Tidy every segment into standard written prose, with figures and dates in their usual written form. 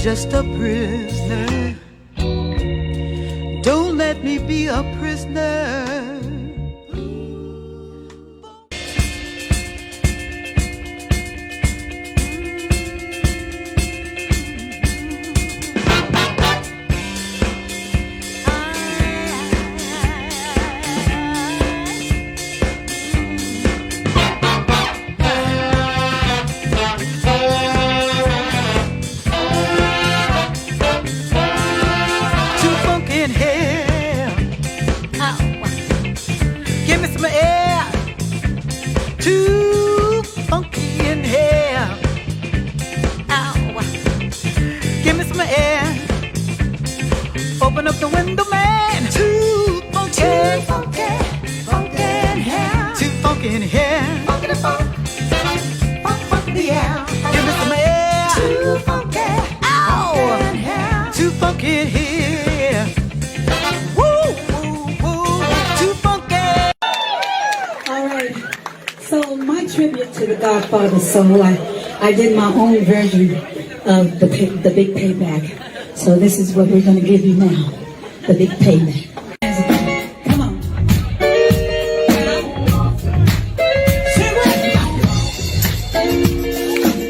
just a prisoner. Don't let me be a prisoner. Give me some air, too funky in here. Ow. Give me some air. Open up the window, man. Too funky, funky in here. Too funky in here. Funky the funk, funk the air. Give me some air. Too funky, funky in here. Too funky in here. So my tribute to the Godfather soul, I did my own version of the big payback. So this is what we're going to give you now, the big payback. Come on.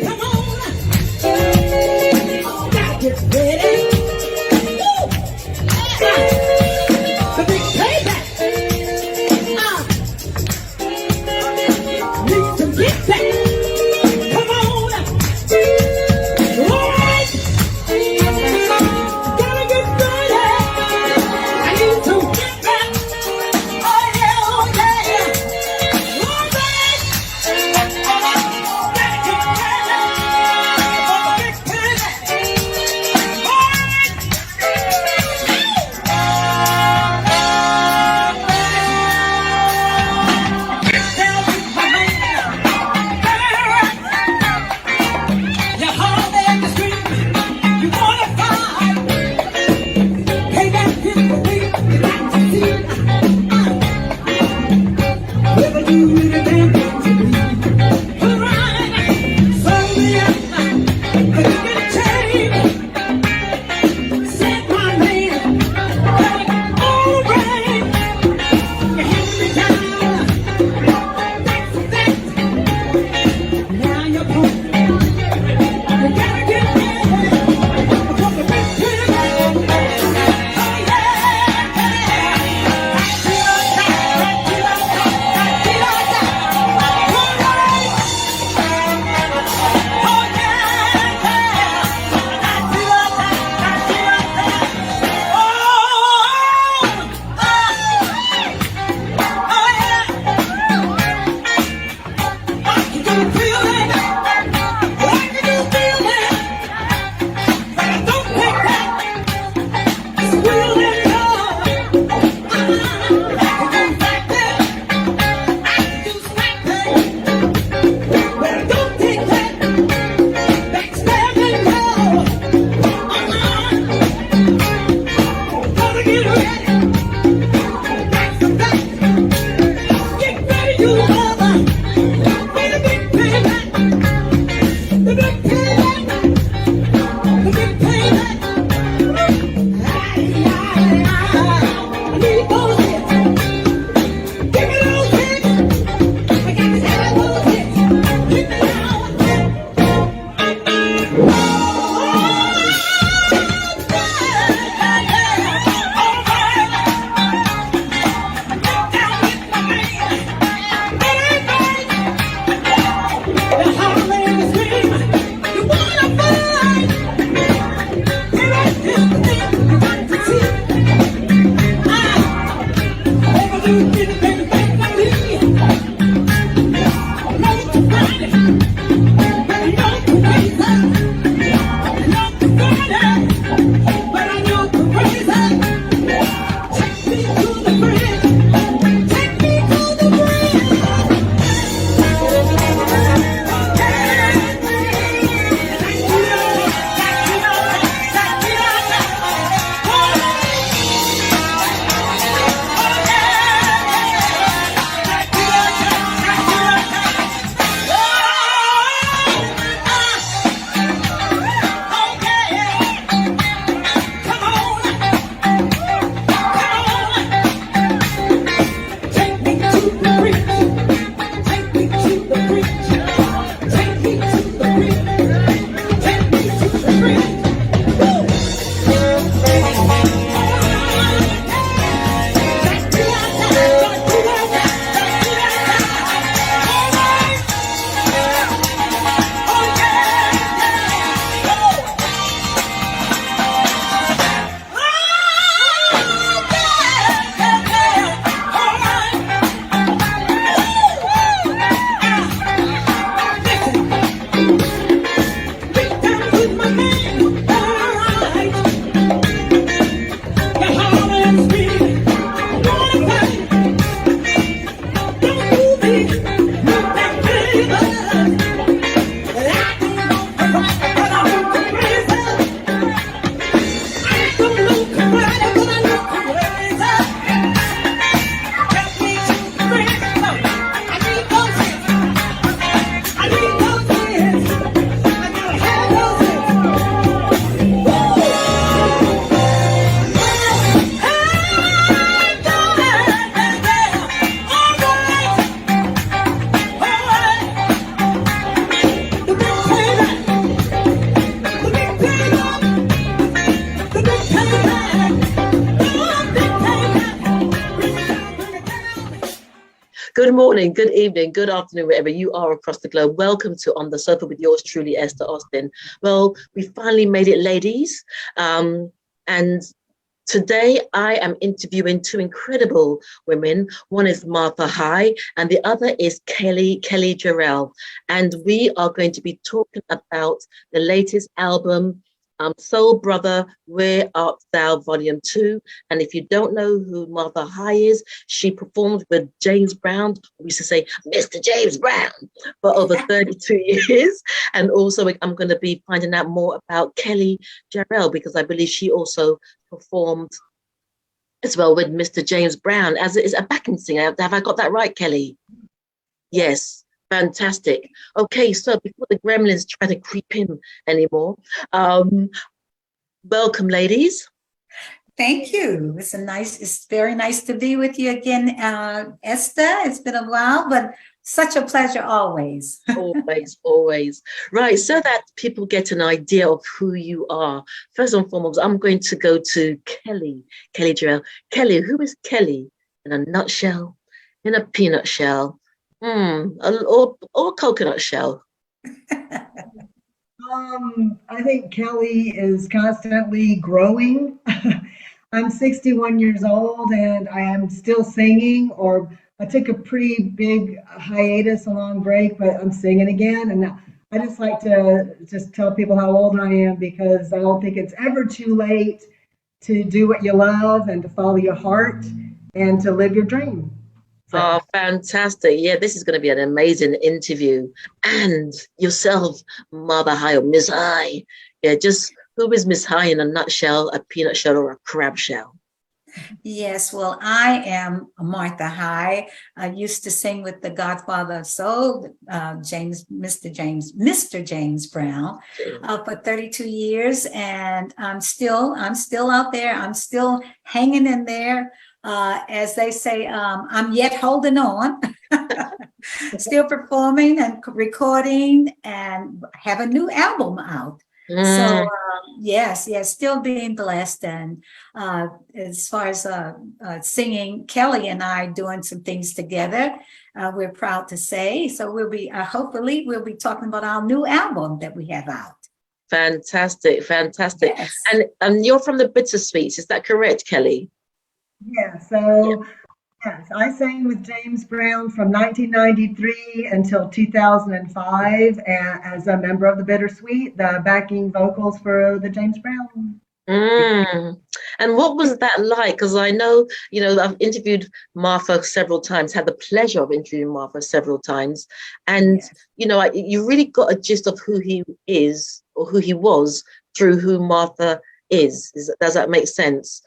Come on. Now get ready. Woo! The big payback. Get back! Come on! All right! Gotta get ready! I need Good morning, good evening, good afternoon, wherever you are across the globe. Welcome to On the Sofa with yours truly, Esther Austin. Well, we finally made it, ladies. And today I am interviewing two incredible women. One is Martha High and the other is Kelly Jarrell. And we are going to be talking about the latest album, Soul Brother, Where Art Thou, Volume 2. And if you don't know who Martha High is, she performed with James Brown. We used to say, Mr. James Brown, for over 32 years. And also I'm going to be finding out more about Kelly Jarrell, because I believe she also performed as well with Mr. James Brown as it is a backing singer. Have I got that right, Kelly? Yes. Fantastic. Okay, so before the gremlins try to creep in anymore, welcome, ladies. Thank you. It's very nice to be with you again, Esther. It's been a while, but such a pleasure always. Always. Right, so that people get an idea of who you are. First and foremost, I'm going to go to Kelly Jarrell. Kelly, who is Kelly in a nutshell, in a peanut shell? Or coconut shell. I think Kelly is constantly growing. I'm 61 years old and I am still singing, or I took a pretty big hiatus, a long break, but I'm singing again. And I just like to just tell people how old I am, because I don't think it's ever too late to do what you love and to follow your heart and to live your dream. Oh, fantastic. Yeah, this is going to be an amazing interview. And yourself, Mother High or Miss High. Yeah, just who is Miss High in a nutshell, a peanut shell or a crab shell? Yes, well, I am Martha High. I used to sing with the Godfather of Soul, Mr. James Brown, for 32 years, and I'm still out there. I'm still hanging in there. As they say, I'm yet holding on, still performing and recording, and have a new album out. So yes, still being blessed. And as far as singing, Kelly and I doing some things together, we're proud to say. So hopefully we'll be talking about our new album that we have out. Fantastic. Yes. And you're from the Bittersweets, is that correct, Kelly? Yeah, so yes, I sang with James Brown from 1993 until 2005 as a member of the Bittersweet, the backing vocals for the James Brown. And what was that like? Because I know, I've interviewed Martha several times, had the pleasure of interviewing Martha several times. And, yes, you really got a gist of who he is or who he was through who Martha is. Does that make sense?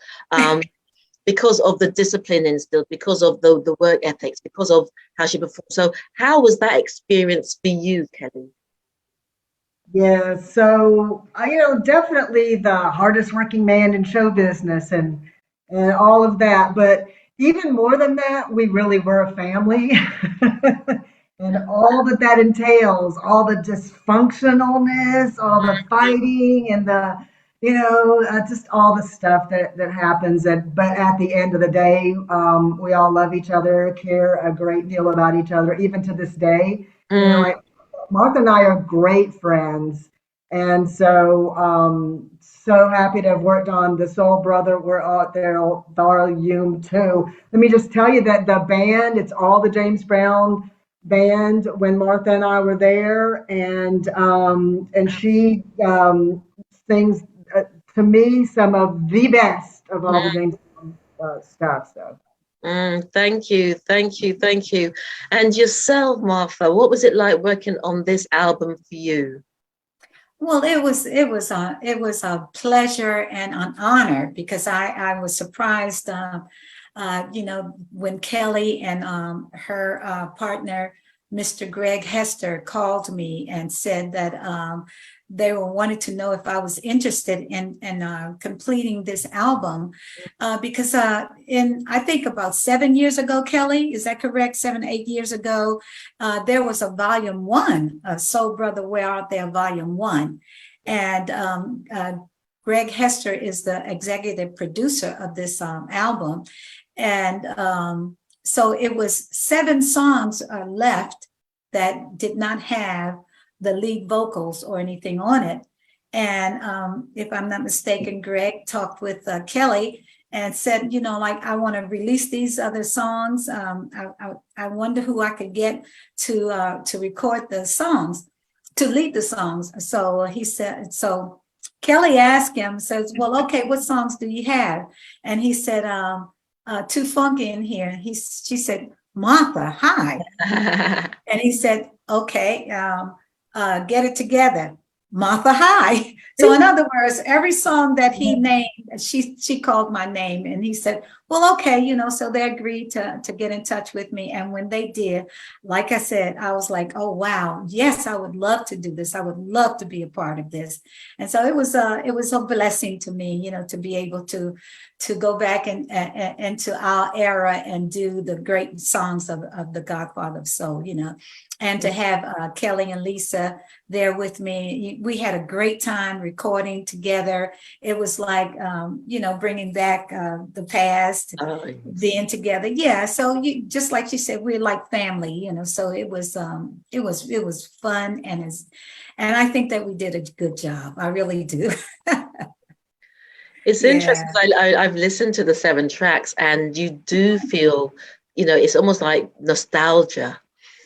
Because of the discipline instilled, because of the work ethics, because of how she performed. So how was that experience for you, Kelly? Yeah, so definitely the hardest working man in show business and all of that. But even more than that, we really were a family. And all that entails, all the dysfunctionalness, all the fighting and the just all the stuff that happens. But at the end of the day, we all love each other, care a great deal about each other, even to this day. Martha and I are great friends. And so, so happy to have worked on the Soul Brother, We're Out There, Volume 2. Let me just tell you that the band, it's all the James Brown band when Martha and I were there. And she sings, to me, some of the best of all the James stuff. So. Thank you. And yourself, Martha, what was it like working on this album for you? Well, it was a pleasure and an honor, because I was surprised, when Kelly and her partner, Mr. Greg Hester, called me and said that they wanted to know if I was interested in completing this album, because I think about 7 years ago, Kelly, is that correct? 7, 8 years ago, there was a Volume 1 of Soul Brother, Where Art Thou, Volume 1, and Greg Hester is the executive producer of this album, and so it was 7 songs left that did not have the lead vocals or anything on it. And if I'm not mistaken, Greg talked with Kelly and said, like, I want to release these other songs. I wonder who I could get to record the songs, to lead the songs. So he said, so Kelly asked him, says, well, okay, what songs do you have? And he said, Too Funky in Here. She said, Martha, hi. And he said, okay, Get It Together, Martha, hi. So in other words, every song that he named, she called my name, and he said, well, okay, so they agreed to get in touch with me. And when they did, like I said, I was like, oh, wow, yes, I would love to do this. I would love to be a part of this. And so it was a blessing to me, to be able to go back and into our era and do the great songs of the Godfather of Soul, and to have Kelly and Lisa there with me. We had a great time recording together. It was like, bringing back the past, being together. Yeah. So just like you said, we're like family, so it was fun. And I think that we did a good job. I really do. It's interesting. I've listened to the 7 tracks, and you do feel, it's almost like nostalgia.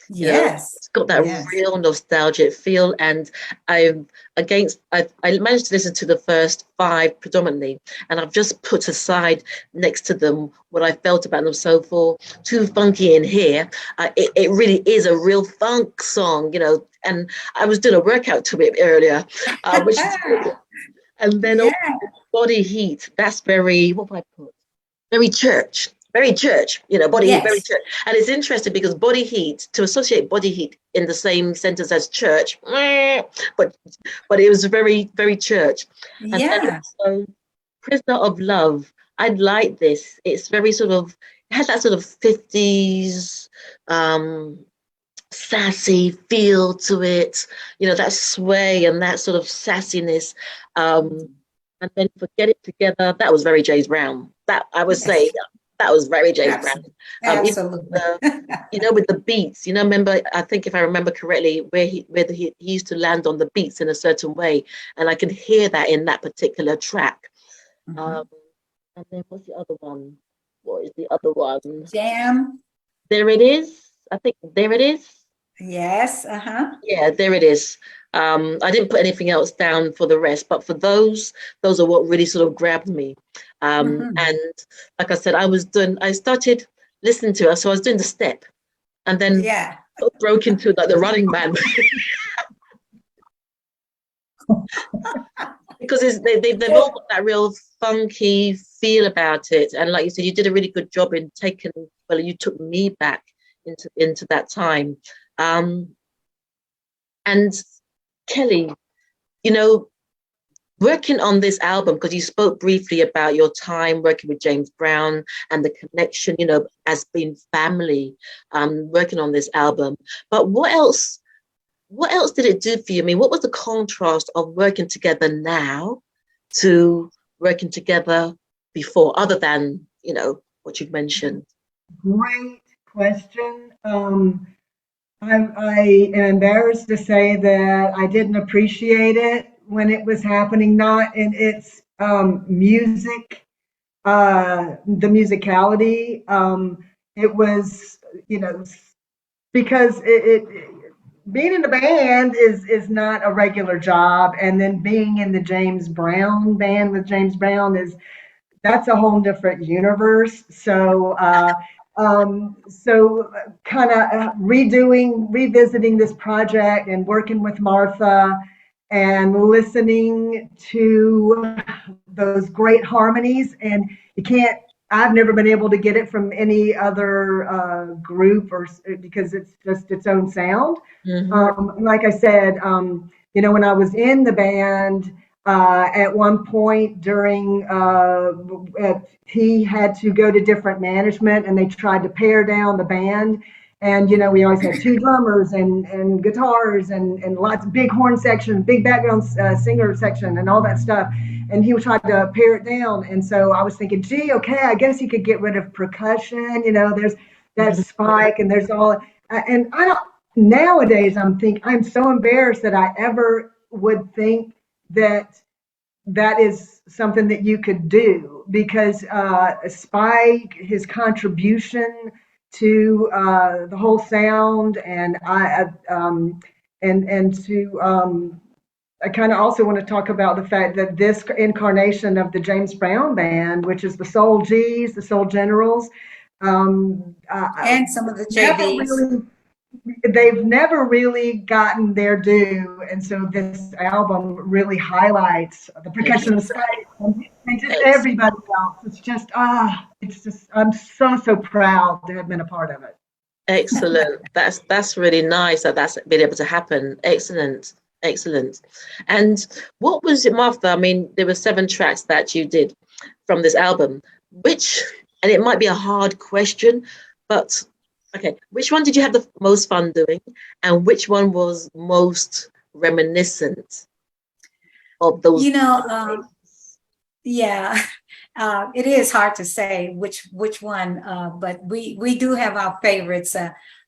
Yes. It's got that real nostalgic feel. And I managed to listen to the first 5 predominantly, and I've just put aside next to them what I felt about them. So for Too Funky in Here, it really is a real funk song, and I was doing a workout to it earlier, which is cool. And then Body Heat, that's very, what would I put? Very church, body heat, very church. And it's interesting because body heat, to associate body heat in the same sentence as church, but it was very, very church. And then also, Prisoner of Love, I like this. It's very it has that sort of 50s, sassy feel to it, that sway and that sort of sassiness. And then for Get It Together, that was very James Brown. That I would say that was very James Brown. Absolutely. With the beats, remember, I think if I remember correctly, where he used to land on the beats in a certain way, and I can hear that in that particular track. And then what's the other one? What is the other one? Jam. There It Is. I think There It Is. Yes. Yeah, There It Is. I didn't put anything else down for the rest, but for those are what really sort of grabbed me. And like I said, I started listening to her, so I was doing the step, and then broke into like the Running Man. Because they've all got that real funky feel about it. And like you said, you did a really good job in you took me back into that time. And Kelly, working on this album, because you spoke briefly about your time working with James Brown and the connection, as being family, working on this album. But what else did it do for you? I mean, what was the contrast of working together now to working together before, other than, what you've mentioned? Great question. I am embarrassed to say that I didn't appreciate it when it was happening, not in its music, the musicality. It was, because being in a band is not a regular job, and then being in the James Brown band with James Brown that's a whole different universe. So kind of revisiting this project and working with Martha and listening to those great harmonies. And I've never been able to get it from any other group, because it's just its own sound. Like I said, when I was in the band, at one point during, he had to go to different management, and they tried to pare down the band. And, we always had 2 drummers and guitars and lots of big horn section, big background singer section and all that stuff. And he tried to pare it down. And so I was thinking, gee, okay, I guess you could get rid of percussion. that spike, and there's all, and I don't, nowadays I'm so embarrassed that I ever would think that that is something that you could do, because Spike, his contribution to the whole sound, and I kind of also want to talk about the fact that this incarnation of the James Brown Band, which is the Soul G's, the Soul Generals, And some of the never JVs. really, they've never really gotten their due, and so this album really highlights the percussion of Spike and just everybody else. It's just I'm so proud to have been a part of it. Excellent. That's really nice that that's been able to happen. Excellent. And what was it, Martha? I mean, there were 7 tracks that you did from this album. And it might be a hard question, but okay, which one did you have the most fun doing, and which one was most reminiscent of those? Yeah, it is hard to say which one, but we do have our favorites.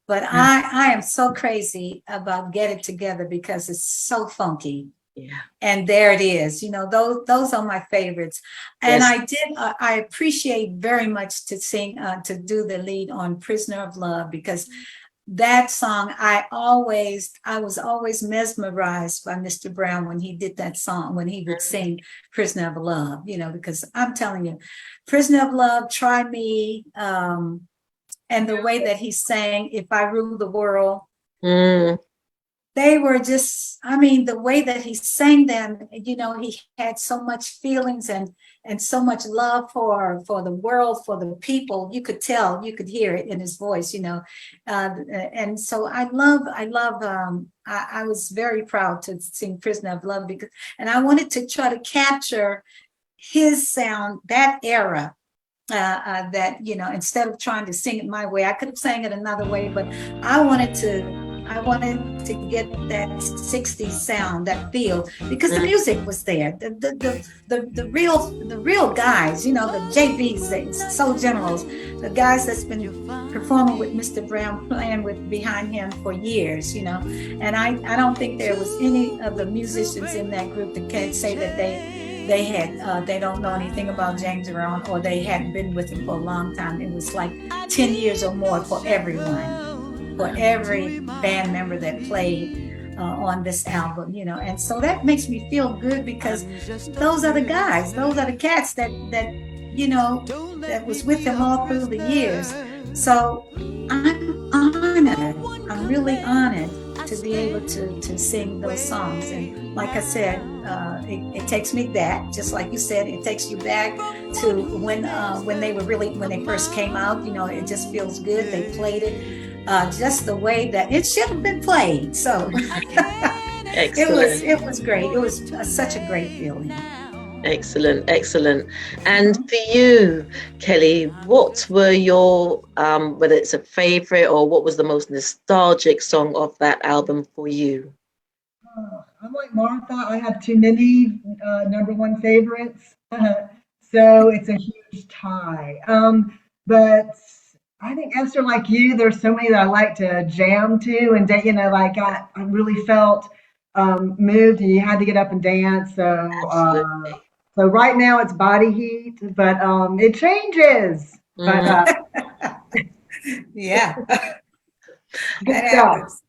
But I am so crazy about Get It Together because it's so funky. Yeah. And there it is. Those are my favorites. And Yes. I appreciate very much to sing, to do the lead on Prisoner of Love, because that song, I was always mesmerized by Mr. Brown when he did that song, when he would sing Prisoner of Love, because I'm telling you, Prisoner of Love, Try Me, and the way that he sang If I Rule the World. They were just, the way that he sang them, he had so much feelings and so much love for the world, for the people. You could tell, you could hear it in his voice, and so I was very proud to sing Prisoner of Love, and I wanted to try to capture his sound, that era. That instead of trying to sing it my way, I could have sang it another way, but I wanted to get that 60s sound, that feel, because the music was there. The real guys, the JVs, the Soul Generals, the guys that's been performing with Mr. Brown, playing behind him for years, and I don't think there was any of the musicians in that group that can say that they don't know anything about James Brown, or they hadn't been with him for a long time. It was like 10 years or more for everyone, for every band member that played on this album, and so that makes me feel good, because those are the guys, those are the cats that was with him all through the years. So I'm honored, I'm really honored to be able to sing those songs. And like I said, it takes me back, just like you said, it takes you back to when they first came out. It just feels good. They played it just the way that it should have been played. So it was great. It was such a great feeling. Excellent. And for you, Kelly, what were your, whether it's a favorite, or what was the most nostalgic song of that album for you? I'm like Martha. I have too many number one favorites, so it's a huge tie. But I think, Esther, like you, there's so many that I like to jam to, and I really felt moved, and you had to get up and dance. So right now it's Body Heat, but it changes. But yeah, good stuff.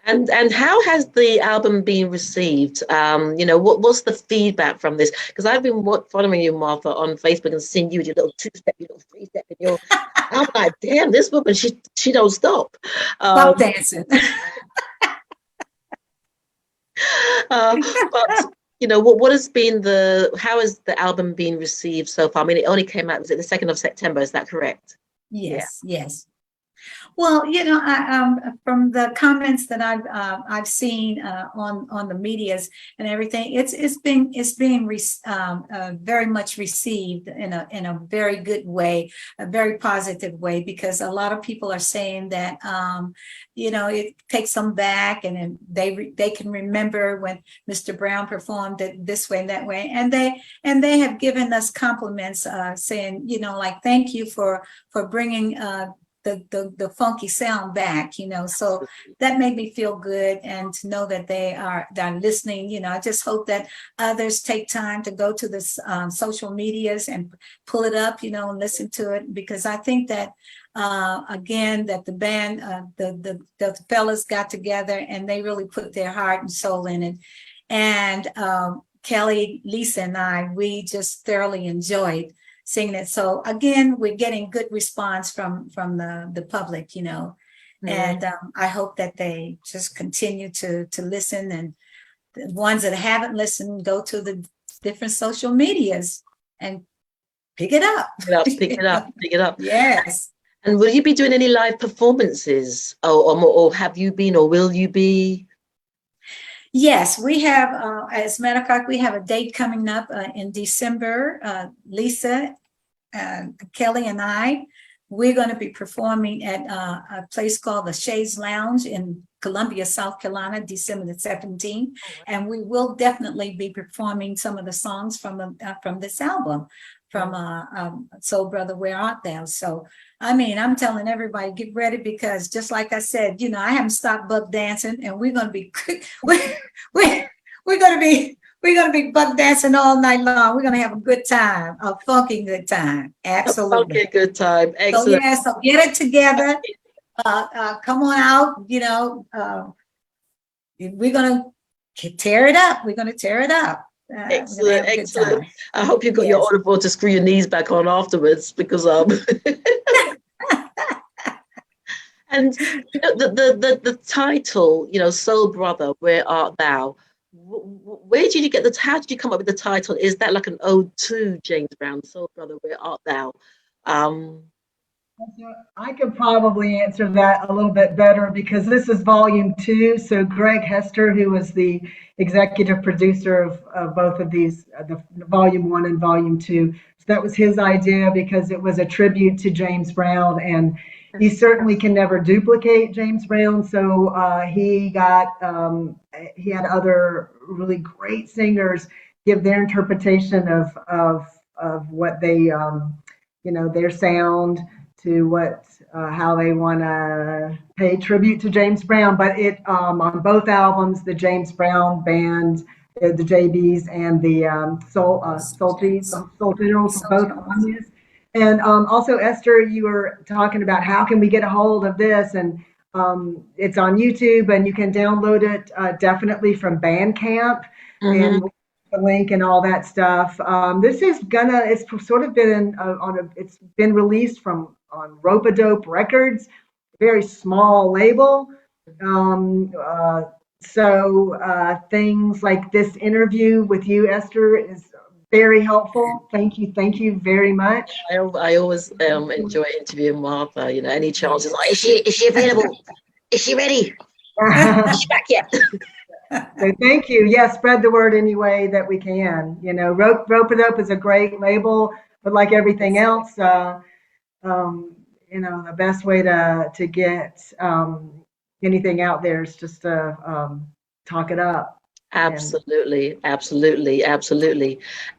And how has the album been received? What's the feedback from this? Because I've been following you, Martha, on Facebook, and seeing you, your little 2-step, your little 3-step, and I'm like, damn, this woman, she don't stop. Stop dancing. But what has been how has the album been received so far? I mean, it only came out, was it the 2nd of September? Is that correct? Yes. Well, from the comments that I've seen on the medias and everything, it's being very much received in a very good way, a very positive way, because a lot of people are saying that it takes them back, and they can remember when Mr. Brown performed it this way and that way, and they have given us compliments, saying like, thank you for bringing the funky sound back, so that made me feel good, and to know that they're listening. I just hope that others take time to go to the social medias and pull it up, and listen to it, because I think that again, that the band, the fellas got together and they really put their heart and soul in it. And Kelly, Lisa, and I, we just thoroughly enjoyed singing it. So again, we're getting good response from the public, and I hope that they just continue to listen, and the ones that haven't listened, go to the different social medias and pick it up. Pick it up. Yes. And will you be doing any live performances, or have you been, or will you be? Yes, we have, as a matter of fact, we have a date coming up in December. Lisa, Kelly, and I, we're going to be performing at a place called the Shays Lounge in Columbia, South Carolina, December the 17th. And we will definitely be performing some of the songs from this album, from Soul Brother, Where Art Thou? So, I mean, I'm telling everybody, get ready, because just like I said, I haven't stopped buck dancing, and we're going to be, we're going to be buck dancing all night long. We're going to have a good time, a funky good time. Absolutely. Okay, good time. Excellent. So get it together. Come on out. We're going to tear it up. We're going to tear it up. Excellent. I hope you got your audible to screw your knees back on afterwards, because and the title, Soul Brother, Where Art Thou? Where did you get how did you come up with the title? Is that like an ode to James Brown, Soul Brother, Where Art Thou? I could probably answer that a little bit better, because this is volume 2. So Greg Hester, who was the executive producer of both of these, the volume 1 and volume 2, so that was his idea, because it was a tribute to James Brown, and he certainly can never duplicate James Brown. So he had other really great singers give their interpretation of what they their sound, to how they want to pay tribute to James Brown. But it on both albums, the James Brown band, the JBs, and the Soul Generals, both on this. And also, Esther, you were talking about how can we get a hold of this, and it's on YouTube, and you can download it definitely from Bandcamp, and the link and all that stuff. This is it's sort of been it's been released on Rope-A-Dope Records, very small label. So things like this interview with you, Esther, is very helpful. Thank you very much. I always enjoy interviewing Martha. Any chance is like, is she available? Is she ready? Is she back yet? So thank you. Yeah, spread the word any way that we can. Rope-A-Dope is a great label, but like everything else, the best way to get anything out there is just to talk it up. Absolutely.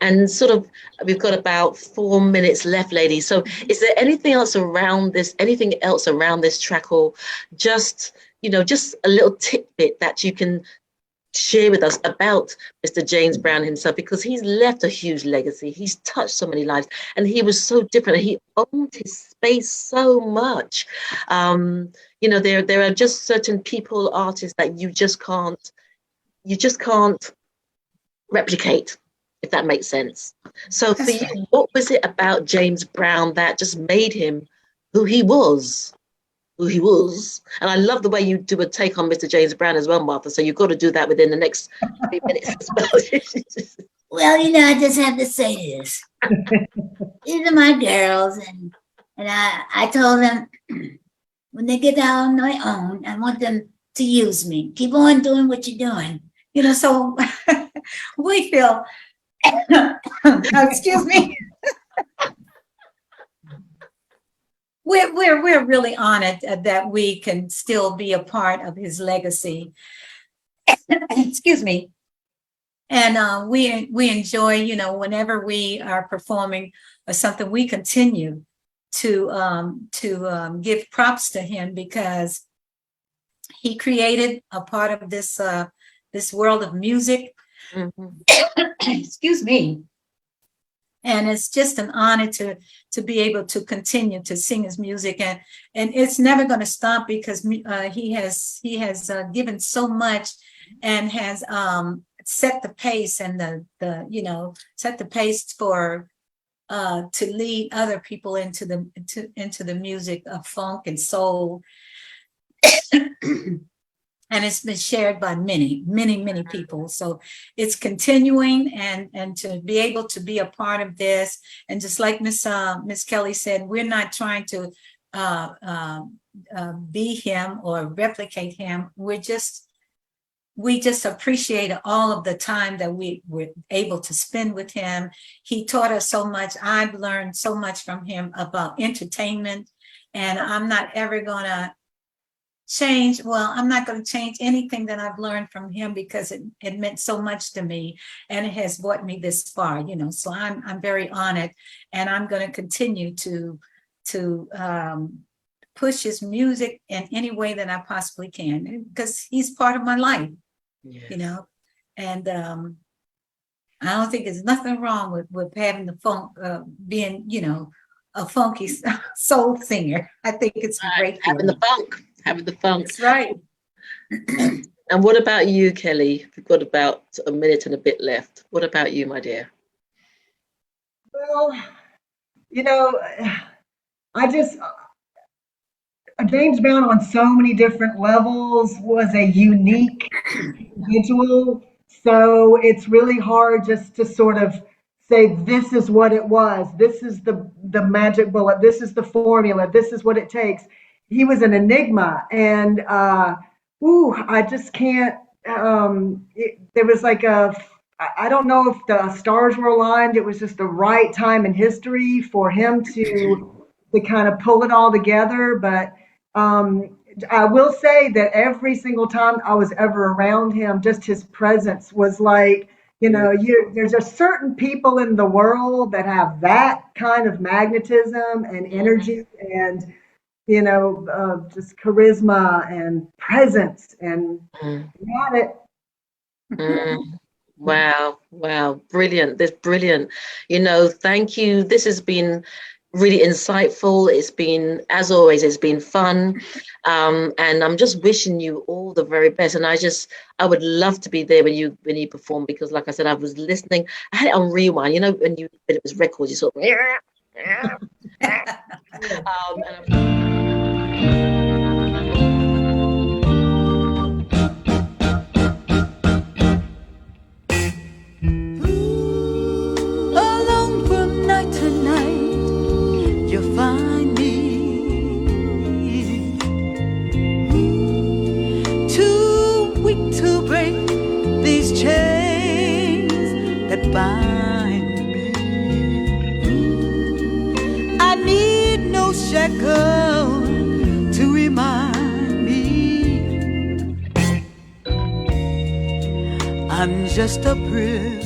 And sort of, we've got about 4 minutes left, ladies. So is there anything else around this track, or just a little tidbit that you can share with us about Mr. James Brown himself, because he's left a huge legacy. He's touched so many lives, and he was so different. He owned his space so much. There are just certain people, artists, that you just can't replicate, if that makes sense. So for you, what was it about James Brown that just made him who he was? And I love the way you do a take on Mr. James Brown as well, Martha. So you've got to do that within the next 3 minutes as well. Well, I just have to say this. These are my girls, and I told them when they get out on their own, I want them to use me. Keep on doing what you're doing. So we feel, excuse me. We're really honored that we can still be a part of his legacy. Excuse me. And we enjoy, whenever we are performing or something, we continue give props to him, because he created a part of this world of music. Excuse me. And it's just an honor to be able to continue to sing his music, and it's never going to stop, because he has given so much, and has set the pace, and set the pace for to lead other people into the music of funk and soul. And it's been shared by many, many, many people. So it's continuing, and to be able to be a part of this. And just like Miss Kelly said, we're not trying to be him or replicate him. We just appreciate all of the time that we were able to spend with him. He taught us so much. I've learned so much from him about entertainment, and I'm not ever gonna change. Well, I'm not going to change anything that I've learned from him, because it meant so much to me, and it has brought me this far, so I'm very honored, and I'm going to continue to push his music in any way that I possibly can, because he's part of my life. Yes. And I don't think there's nothing wrong with having the funk, being, a funky soul singer. I think it's great. Having the funk. That's right. And what about you, Kelly? We've got about a minute and a bit left. What about you, my dear? Well, James Brown on so many different levels was a unique individual. So it's really hard just to sort of say, this is what it was. This is the magic bullet. This is the formula. This is what it takes. He was an enigma. And, I just can't, there was like I don't know if the stars were aligned. It was just the right time in history for him to kind of pull it all together. But I will say that every single time I was ever around him, just his presence was like, there's a certain people in the world that have that kind of magnetism and energy and, just charisma and presence, and got it. Wow. Brilliant. That's brilliant. Thank you. This has been really insightful. It's been, as always, it's been fun. And I'm just wishing you all the very best. And I would love to be there when you perform, because like I said, I was listening. I had it on rewind, when it was records, you sort of Alone from night to night, you'll find me too weak to break these chains that bind me. I need no shackle to remind me I'm just a prisoner